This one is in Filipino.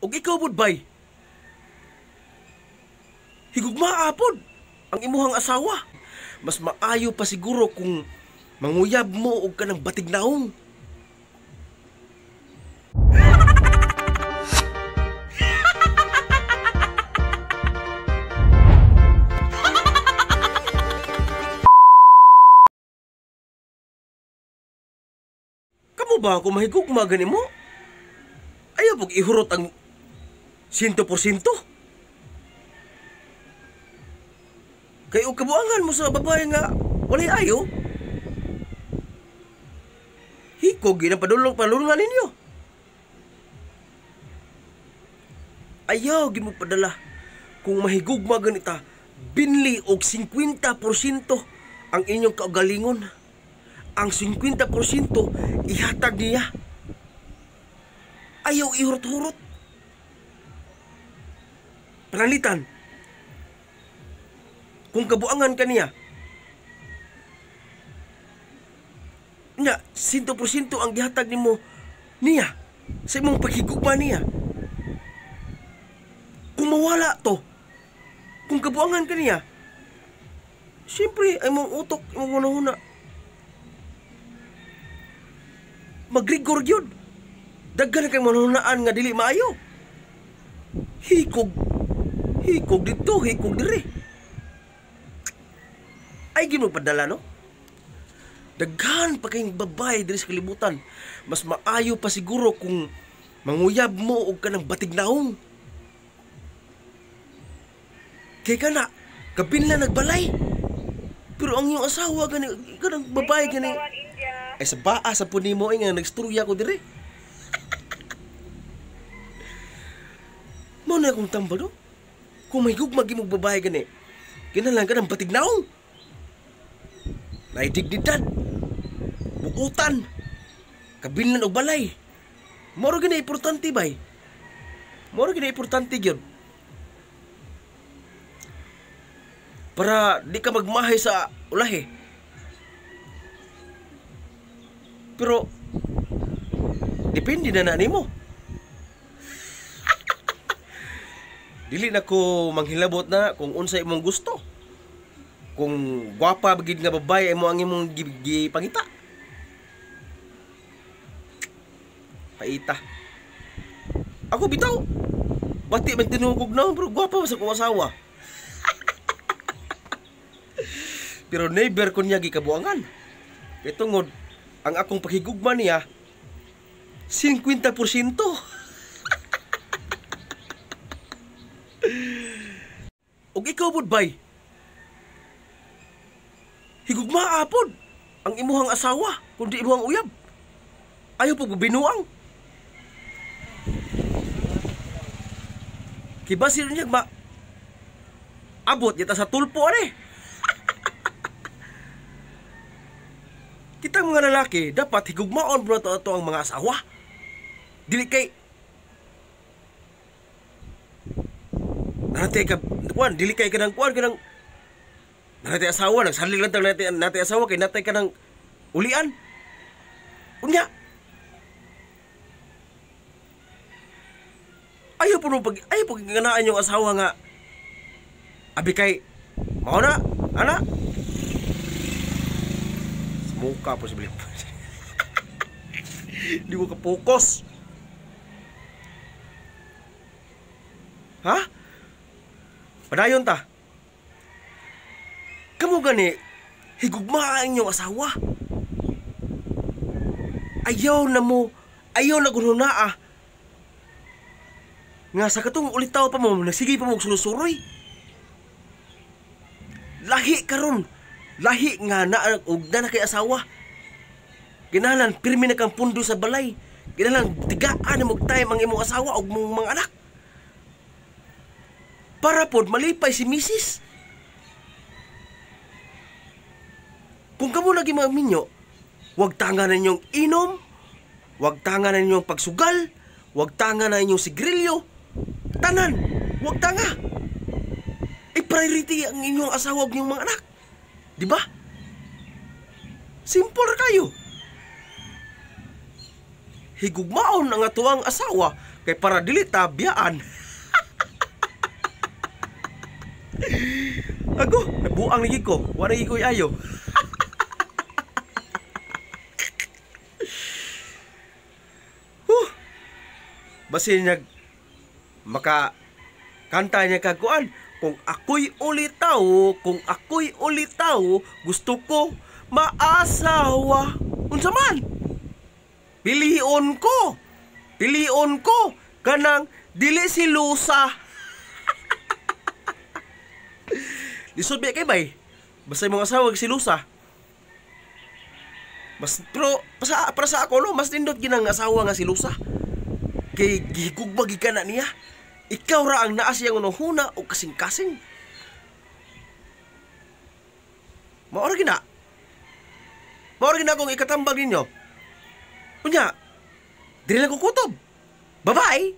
ug ikaw pud bay. Higugmaa pod ang imuhang asawa. Mas maayo pa siguro kung manguyab mo og kanang batignaong. Kamo ba kung mahigugma gani mo? Ayaw pag ihurot ang 100%. Kay og kabuangan mo sa babae nga walay ayo. Hikog gina padulong-palulungan ninyo. Ayaw gimo padala kung mahigugma ganita binli og 50% ang inyong kaugalingon. Ang 50% ihatag niya. Ayaw ihurot-hurot. Panalitan. Kung kabuangan ka niya, nya 100% ang gihatag nimo niya sa imong paghigugma niya. Kung mawala to, kung kabuangan ka niya, siyempre ay mong utok, imong hunahuna. Magrigor yun. Daghan kay manunaan nga dili maayo. Hikog dito, hikog dire. Ay ginugpadala no? Daghan pa kay babae diri sa kalibutan. Mas maayo pa siguro kung manguyab mo og kanang batignaong. Kay kana kabinla nagbalay. Pero ang iyong asawa gani kanang babae gani ay sa baa sa puni mo nga nagsturya ko dire. Mo na akong tambal no? Kung may gugmag imong babae gani, kinalang ka ng batignaong. Naidigdidan, bukutan, kabilan o balay. Moro gina importante bay. Moro gina importante gyud. Para di ka magmahay sa ulahi. Pero depende na nimo. Dili na ko manghilabot na kung unsay imong gusto. Kung gwapa bagid nga babae mo ang imong gipangita. Paita. Ako bitaw. Bati man tinugog na, pero gwapa sa kong asawa. Pero never ko niya gikabuangan. Itungod ang akong paghigugma niya 50%. Og ikaw pud bay. Higugmaa pod ang imuhang asawa kundi imuhang uyab. Ayaw po binuang. Kibasi niya ba? Abot yata sa tulpo ani. Kita mga lalaki dapat higugmaon bro to ang mga asawa. Dili kay Narate ka kuan dili kay kanang kuan kanang natay asawa, nagsalig lang natay asawa, kay natay ka ng ulian. Unya. Ayaw po ganaan yung asawa nga. Abi kay, mao na, ana. Smuka po si Bilip. Di mo ka-focus. Ha? Padayon ta. Kamu gani, higugma ang inyong asawa. Ayaw na gununaa. Nga sa katong ulitaw pa mo, nagsige pa mo sulusuroy. Lahi karon, lahi nga na kay asawa. Kinahanglan pirmi na kang pundo sa balay. Kinahanglan tigaan na magtime ang imong asawa og mong mga anak. Para pod malipay si misis. Kung kamo lagi maminyo, huwag tangan na inyong inom, huwag tangan na inyong pagsugal, huwag tangan na inyong sigrilyo. Tanan, huwag tanga. I-priority ang inyong asawa at inyong mga anak. Diba? Simple kayo. Higugmaon ang atuang asawa, Kay para dili tabiyaan. Ako, buang lagi ko. Wala lagi ko ayo. Basin niya maka kanta niya kakuan. Kung ako'y ulitaw, gusto ko maasawa. Unsa man? Pilion ko kanang dili silusa. Lisod ba kay bay? Basta yung mga asawa silusa. Pero para sa ako no, mas nindot ginang asawa nga silusa. Kay gigugbagi ka na niya. Ikaw ra ang naa siyang unuhuna o kasing-kasing. Maora gina kung ikatambag ninyo. Unya, dili lang kukutob. Babae,